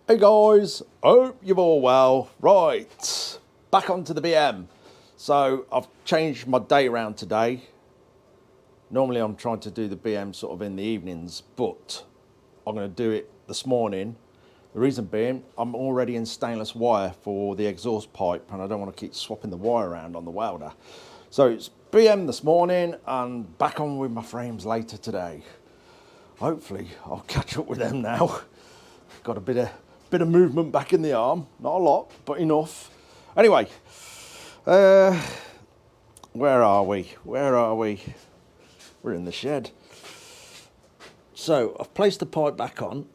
Hey guys, hope you're all well. Right, back onto the BM. So I've changed my day around today. Normally I'm trying to do the BM sort of in the evenings, but I'm going to do it this morning. The reason being, I'm already in stainless wire for the exhaust pipe and I don't want to keep swapping the wire around on the welder. So it's BM this morning and back on with my frames later today. Hopefully I'll catch up with them now. Got a bit of movement back in the arm, not a lot, but enough. Anyway, where are we? We're in the shed. So I've placed the pipe back on,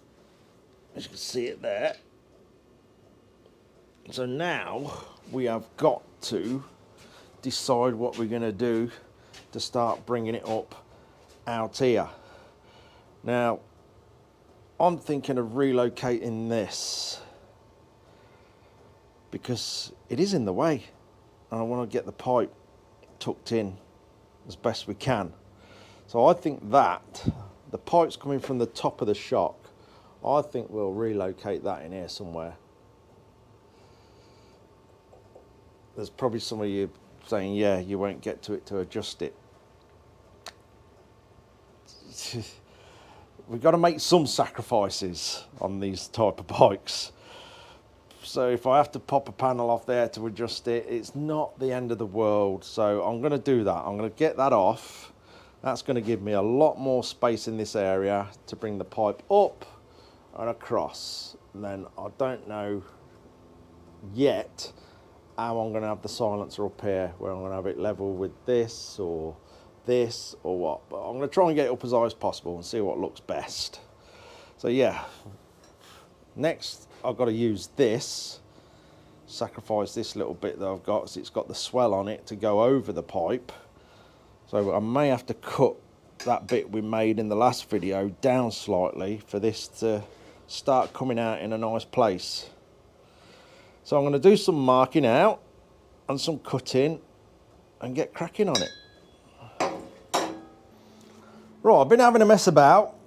as you can see it there. So now we have got to decide what we're going to do to start bringing it up out here. Now, I'm thinking of relocating this because it is in the way and I want to get the pipe tucked in as best we can. So I think that the pipe's coming from the top of the shock. I think we'll relocate that in here somewhere. There's probably some of you saying, yeah, you won't get to it to adjust it. We've got to make some sacrifices on these type of bikes. So if I have to pop a panel off there to adjust it, it's not the end of the world. So I'm going to do that. I'm going to get that off. That's going to give me a lot more space in this area to bring the pipe up and across. And then I don't know yet how I'm going to have the silencer up here, where I'm going to have it level with this or what, but I'm going to try and get it up as high as possible and see what looks best. So yeah, next I've got to use this, sacrifice this little bit that I've got because it's got the swell on it to go over the pipe. So I may have to cut that bit we made in the last video down slightly for this to start coming out in a nice place. So I'm going to do some marking out and some cutting and get cracking on it. Right, I've been having a mess about.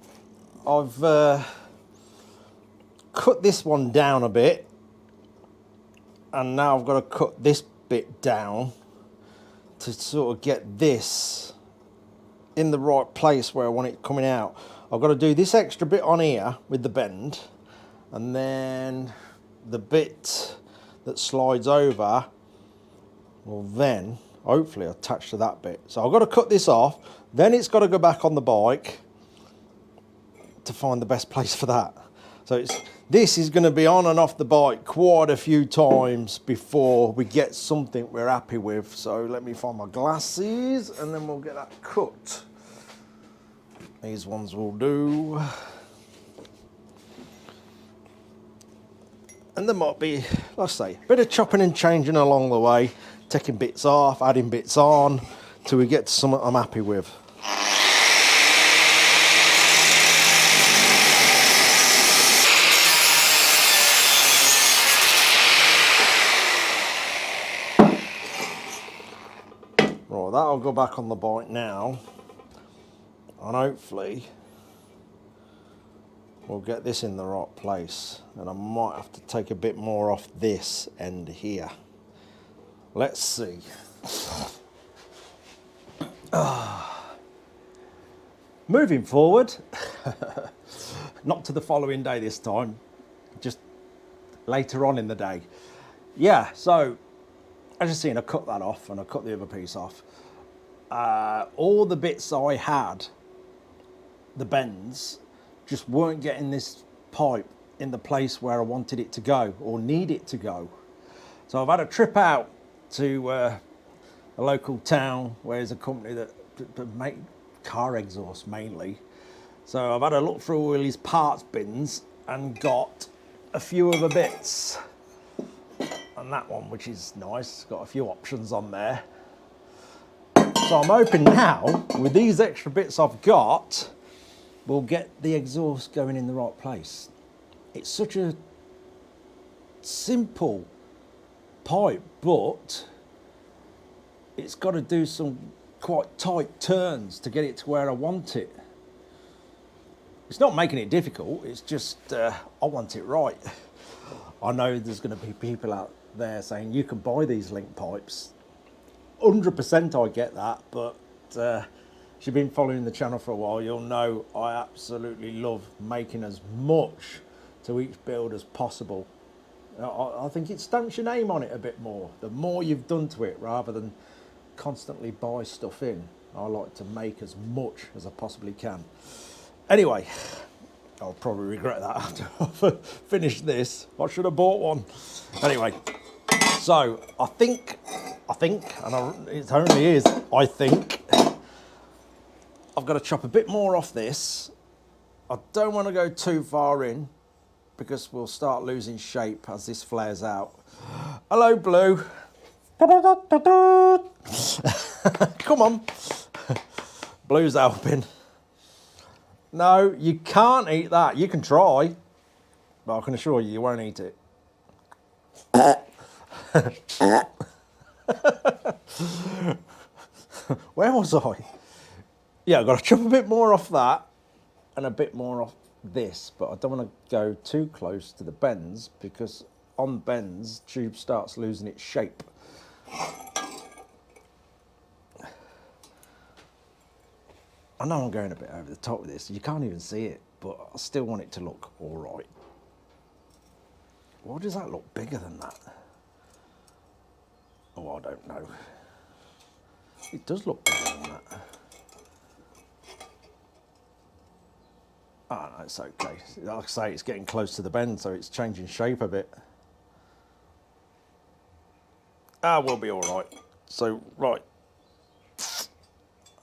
I've cut this one down a bit and now I've got to cut this bit down to sort of get this in the right place where I want it coming out. I've got to do this extra bit on here with the bend and then the bit that slides over will then hopefully attach to that bit. So I've got to cut this off, then it's got to go back on the bike to find the best place for that. So this is going to be on and off the bike quite a few times before we get something we're happy with. So let me find my glasses and then we'll get that cut. These ones will do. And there might be, like I say, a bit of chopping and changing along the way, taking bits off, adding bits on, till we get to something I'm happy with. Right, that'll go back on the bike now, and hopefully we'll get this in the right place, and I might have to take a bit more off this end here. Let's see. Moving forward, not to the following day this time, just later on in the day. Yeah, so as you've seen, I cut that off and I cut the other piece off. All the bits I had, the bends, just weren't getting this pipe in the place where I wanted it to go or need it to go. So I've had a trip out to a local town where there's a company that make car exhaust mainly. So I've had a look through all his parts bins and got a few of the bits. And that one, which is nice, got a few options on there. So I'm hoping now, with these extra bits I've got, we'll get the exhaust going in the right place. It's such a simple pipe, but it's got to do some quite tight turns to get it to where I want it. It's not making it difficult, it's just I want it right. I know there's going to be people out there saying you can buy these link pipes. 100% I get that, but if you've been following the channel for a while, you'll know I absolutely love making as much to each build as possible. I think it stamps your name on it a bit more. The more you've done to it, rather than constantly buy stuff in, I like to make as much as I possibly can. Anyway, I'll probably regret that after I've finished this. I should have bought one. Anyway, so I think, and it only is, I think, I've got to chop a bit more off this. I don't want to go too far in because we'll start losing shape as this flares out. Hello, Blue. Come on. Blue's helping. No, you can't eat that. You can try, but I can assure you, you won't eat it. Where was I? Yeah, I've got to chop a bit more off that and a bit more off this, but I don't want to go too close to the bends because on bends, tube starts losing its shape. I know I'm going a bit over the top with this. You can't even see it, but I still want it to look all right. Why does that look bigger than that? Oh, I don't know. It does look bigger than that. Oh, no, it's okay. Like I say, it's getting close to the bend, so it's changing shape a bit. Ah, we'll be all right. So, right.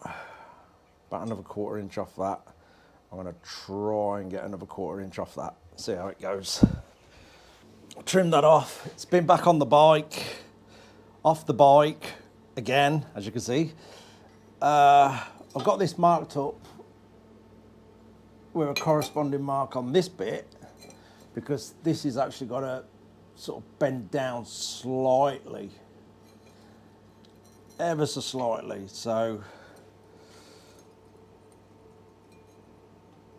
About another 1/4 inch off that. I'm going to try and get another 1/4 inch off that. See how it goes. Trim that off. It's been back on the bike. Off the bike again, as you can see. I've got this marked up with a corresponding mark on this bit because this has actually got to sort of bend down slightly, ever so slightly. So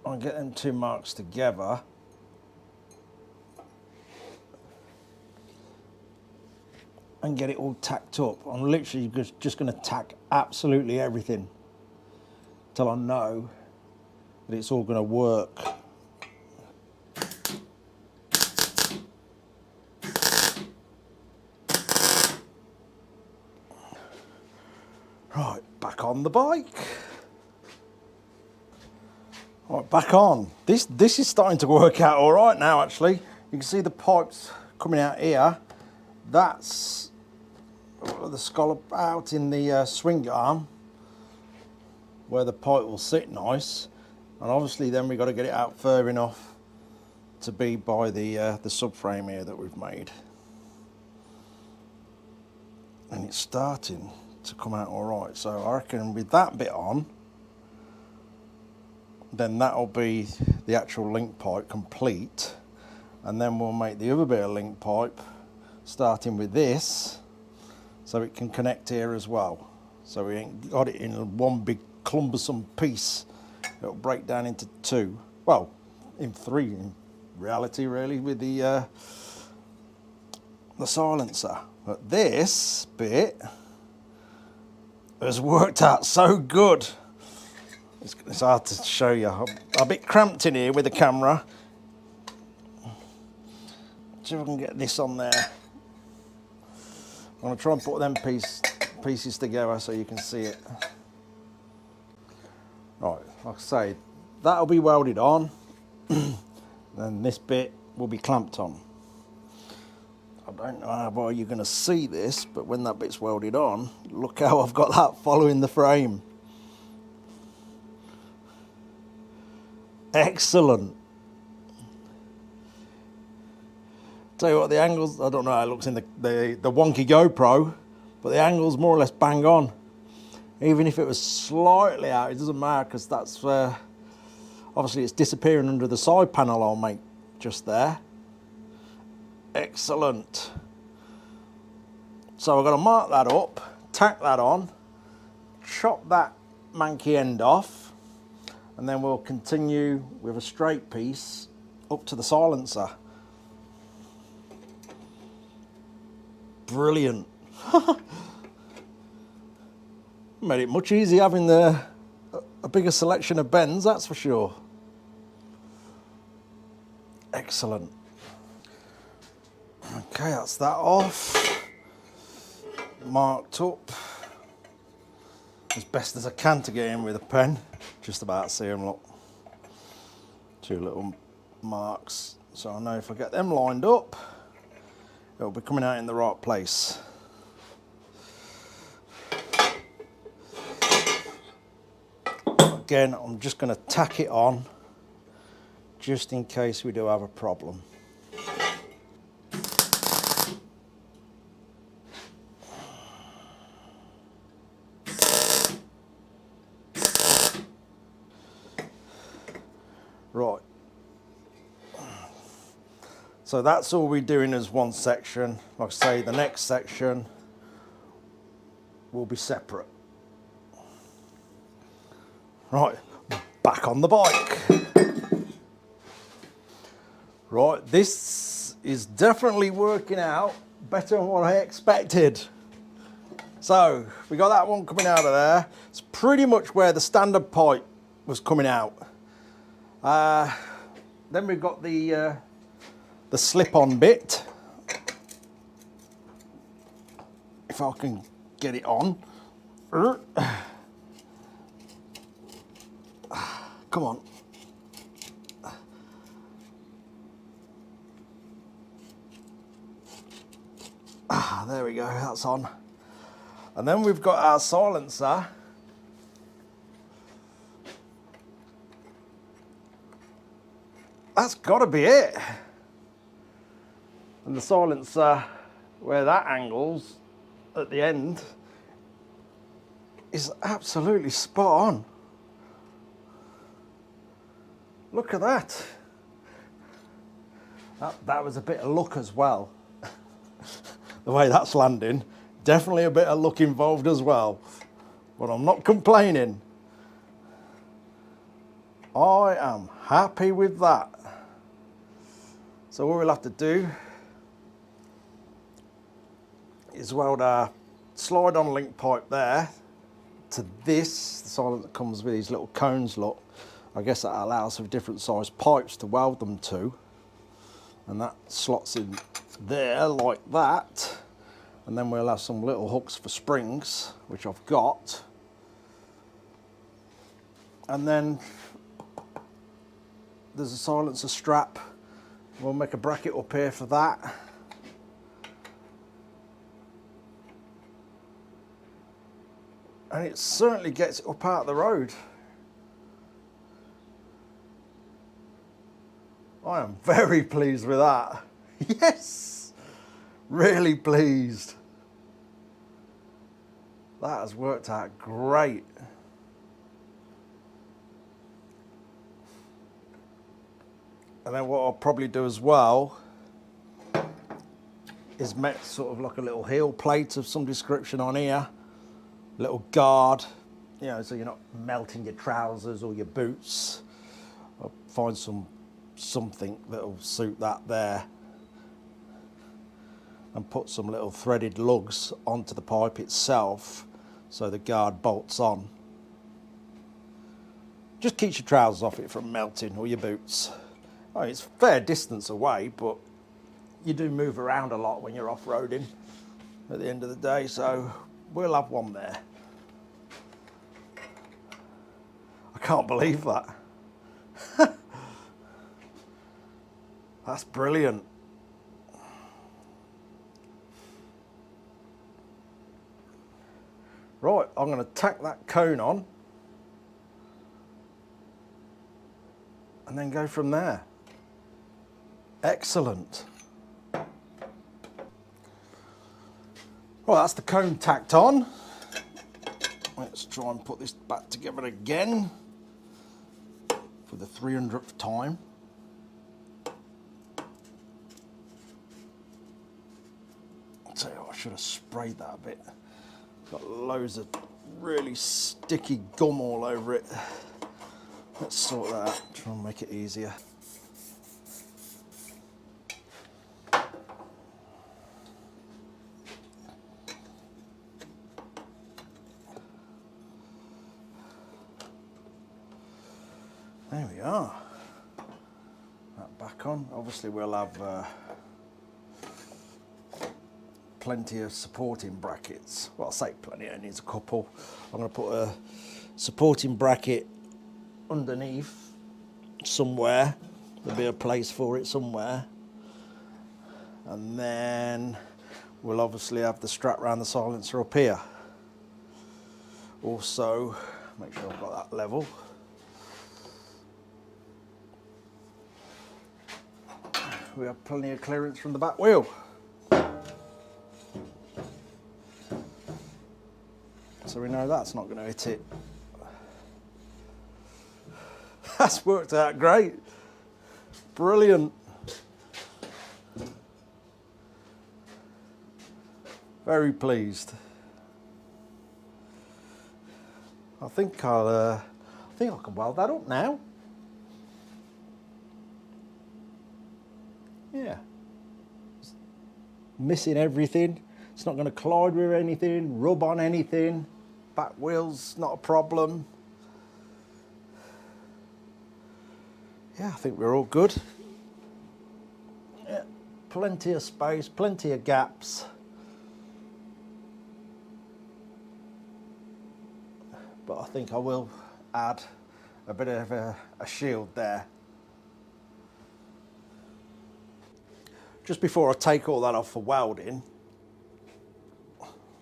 I'll get them two marks together. And get it all tacked up. I'm literally just going to tack absolutely everything till I know that it's all going to work. Right, back on the bike. Right, back on. This is starting to work out all right now, actually. You can see the pipes coming out here. That's the scallop out in the swing arm where the pipe will sit nice, and obviously then we've got to get it out fur enough to be by the subframe here that we've made, and it's starting to come out all right. So I reckon with that bit on, then that'll be the actual link pipe complete, and then we'll make the other bit of link pipe starting with this so it can connect here as well. So we ain't got it in one big clumbersome piece. It'll break down into two, well, in three in reality really, with the silencer. But this bit has worked out so good. It's hard to show you. I'm a bit cramped in here with the camera. See if I can get this on there. I'm going to try and put them pieces together so you can see it. Right, like I say, that'll be welded on. Then this bit will be clamped on. I don't know how well you're going to see this, but when that bit's welded on, look how I've got that following the frame. Excellent. Tell you what, the angles, I don't know how it looks in the wonky GoPro, but the angle's more or less bang on. Even if it was slightly out, it doesn't matter, because that's obviously it's disappearing under the side panel I'll make just there. Excellent. So I've got to mark that up, tack that on, chop that manky end off, and then we'll continue with a straight piece up to the silencer. brilliant. Made it much easier having a bigger selection of bends, that's for sure. Excellent. Okay, that's that off. Marked up as best as I can to get in with a pen. Just about see them, look. Two little marks. So I know if I get them lined up, it'll be coming out in the right place. Again, I'm just going to tack it on just in case we do have a problem. Right. So that's all we're doing as one section. Like I say, the next section will be separate. Right, back on the bike. Right, this is definitely working out better than what I expected. So, we got that one coming out of there. It's pretty much where the standard pipe was coming out. Then we've got the slip-on bit. If I can get it on. Come on. There we go, that's on. And then we've got our silencer. That's got to be it. And the silencer, where that angles at the end, is absolutely spot on. Look at that. That was a bit of luck as well. The way that's landing, definitely a bit of luck involved as well. But I'm not complaining. I am happy with that. So what we'll have to do is weld our slide-on link pipe there to this. The silent that comes with these little cones, look. I guess that allows for different size pipes to weld them to. And that slots in there like that. And then we'll have some little hooks for springs, which I've got. And then there's a silencer strap. We'll make a bracket up here for that. And it certainly gets it up out of the road. I am very pleased with that. Yes, really pleased. That has worked out great. And then what I'll probably do as well is make sort of like a little heel plate of some description on here, little guard, you know, so you're not melting your trousers or your boots. I'll find something that'll suit that there, and put some little threaded lugs onto the pipe itself so the guard bolts on. Just keeps your trousers off it from melting, or your boots. I mean, it's a fair distance away, but you do move around a lot when you're off-roading at the end of the day, so we'll have one there. I can't believe that. That's brilliant. Right, I'm going to tack that cone on and then go from there. Excellent. Well, that's the cone tacked on. Let's try and put this back together again for the 300th time. I'll tell you what, I should have sprayed that a bit. Got loads of really sticky gum all over it. Let's sort that out, try and make it easier. There we are. That back on. Obviously we'll have plenty of supporting brackets. Well, I say plenty, it needs a couple. I'm going to put a supporting bracket underneath somewhere. There'll be a place for it somewhere. And then we'll obviously have the strap around the silencer up here. Also, make sure I've got that level. We have plenty of clearance from the back wheel. So we know that's not going to hit it. That's worked out great. Brilliant. Very pleased. I think I can weld that up now. Yeah. Missing everything. It's not going to collide with anything, rub on anything. Back wheel's not a problem. Yeah, I think we're all good. Yeah, plenty of space, plenty of gaps. But I think I will add a bit of a shield there. Just before I take all that off for welding,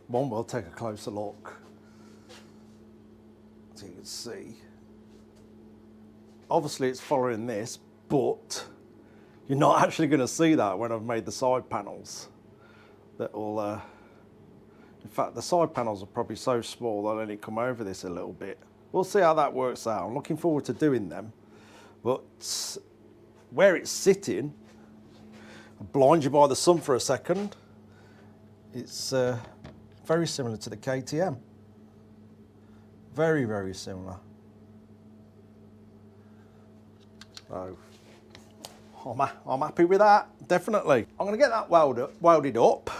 we'll take a closer look. So you can see. Obviously it's following this, but you're not actually going to see that when I've made the side panels. In fact, the side panels are probably so small they'll only come over this a little bit. We'll see how that works out. I'm looking forward to doing them. But where it's sitting, I'll blind you by the sun for a second. It's very similar to the KTM. Very, very similar. So I'm happy with that, definitely. I'm going to get that welded up,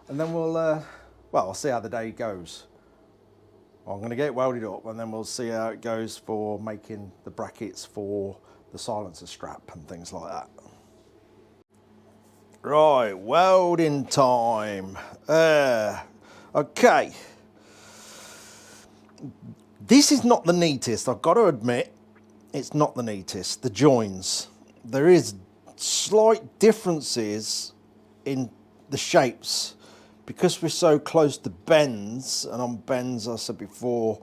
and then I'll see how the day goes. I'm going to get it welded up, and then we'll see how it goes for making the brackets for the silencer strap and things like that. Right, welding time. Okay. This is not the neatest, I've got to admit. It's not the neatest, the joins. There is slight differences in the shapes because we're so close to bends, and on bends, as I said before,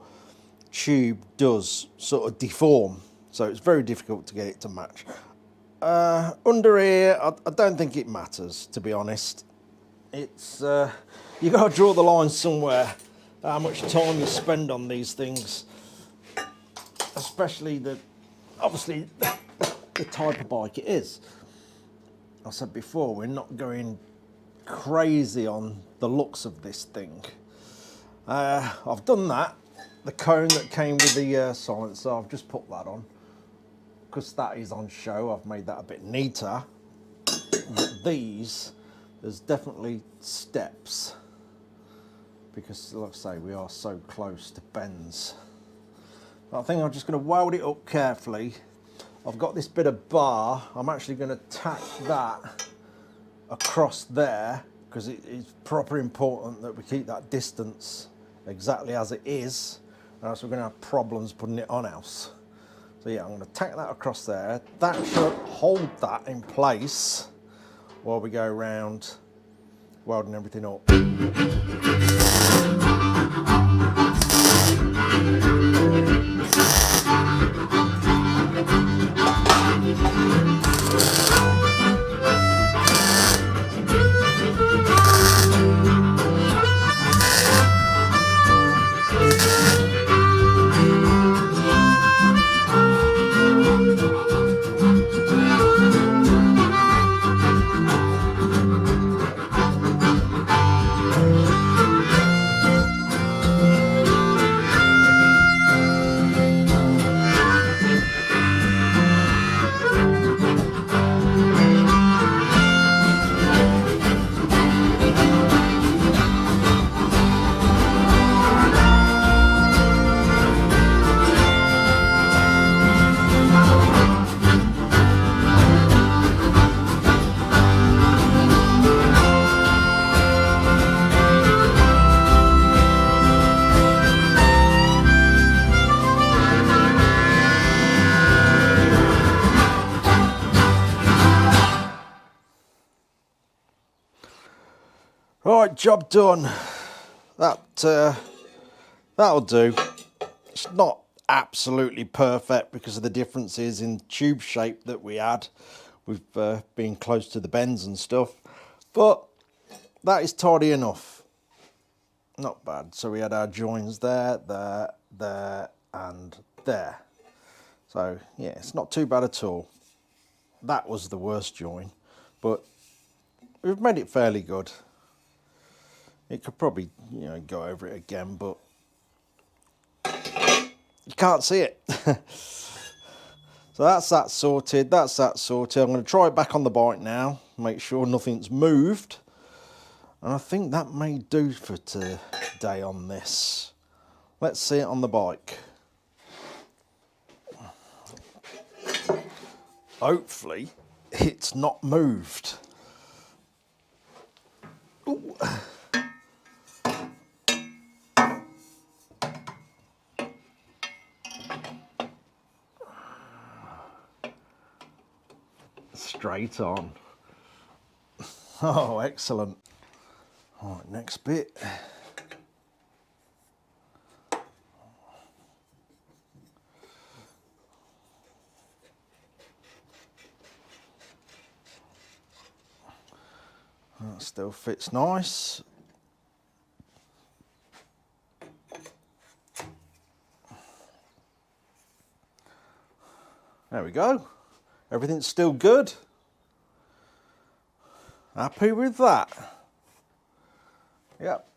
tube does sort of deform, so it's very difficult to get it to match. Under here, I don't think it matters, to be honest. It's you got to draw the line somewhere, how much time you spend on these things, especially obviously the type of bike it is. I said before, we're not going crazy on the looks of this thing. I've done that. The cone that came with the silencer, I've just put that on because that is on show. I've made that a bit neater. But these, there's definitely steps because, like I say, we are so close to bends. I think I'm just going to weld it up carefully. I've got this bit of bar. I'm actually going to tack that across there because it is proper important that we keep that distance exactly as it is, or else we're going to have problems putting it on else. So yeah, I'm going to tack that across there. That should hold that in place while we go around welding everything up. Right, job done. That'll do. It's not absolutely perfect because of the differences in tube shape that we had with being close to the bends and stuff, but that is tidy enough. Not bad. So we had our joins there, there, and there. So yeah, it's not too bad at all. That was the worst join, but we've made it fairly good. It could probably, go over it again, but you can't see it. So that's that sorted, that's that sorted. I'm going to try it back on the bike now, make sure nothing's moved. And I think that may do for today on this. Let's see it on the bike. Hopefully it's not moved. Ooh. Straight on. Oh, excellent. All right, next bit. That still fits nice. There we go. Everything's still good. Happy with that. Yep.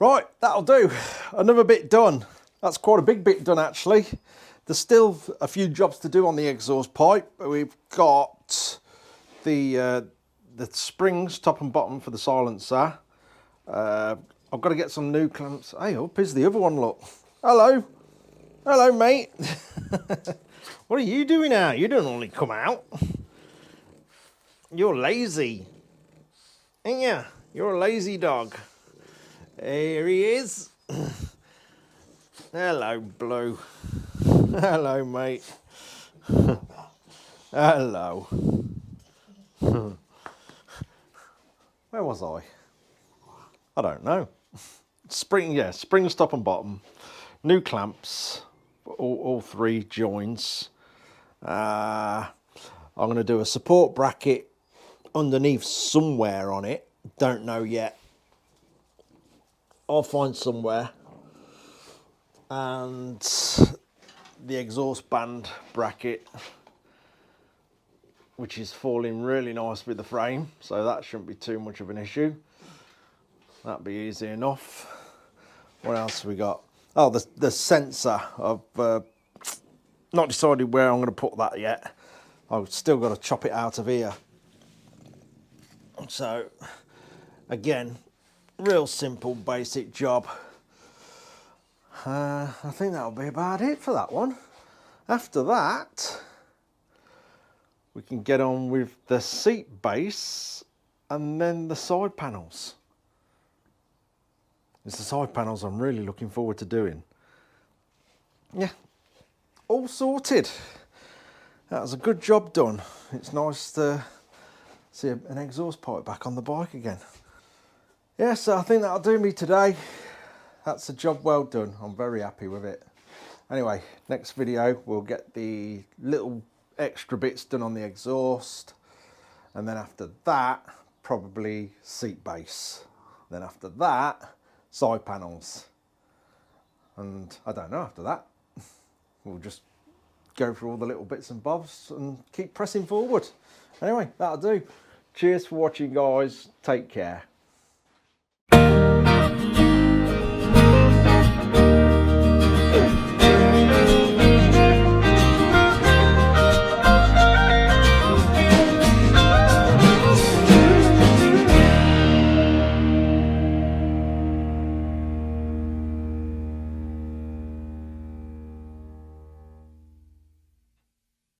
Right, that'll do. Another bit done. That's quite a big bit done actually. There's still a few jobs to do on the exhaust pipe. We've got the springs, top and bottom for the silencer. I've got to get some new clamps. Hey, up is the other one, look. Hello. Hello, mate. What are you doing out? You don't only come out. You're lazy, ain't ya? You're a lazy dog. Here he is. Hello, Blue. Hello, mate. Hello. Where was I? I don't know. Springs top and bottom. New clamps, all three joins. I'm going to do a support bracket underneath somewhere on it. Don't know yet. I'll find somewhere. And the exhaust band bracket, which is falling really nice with the frame, so that shouldn't be too much of an issue. That'll be easy enough. What else have we got? Oh, the sensor. I've not decided where I'm going to put that yet. I've still got to chop it out of here. So, again, real simple, basic job. I think that'll be about it for that one. After that, we can get on with the seat base and then the side panels. It's the side panels I'm really looking forward to doing. Yeah, all sorted. That was a good job done. It's nice to see an exhaust pipe back on the bike again. Yeah, so I think that'll do me today. That's a job well done. I'm very happy with it. Anyway, next video we'll get the little extra bits done on the exhaust, and then after that probably seat base. Then after that, side panels. And I don't know after that. We'll just go through all the little bits and bobs and keep pressing forward. Anyway, that'll do. Cheers for watching, guys. Take care.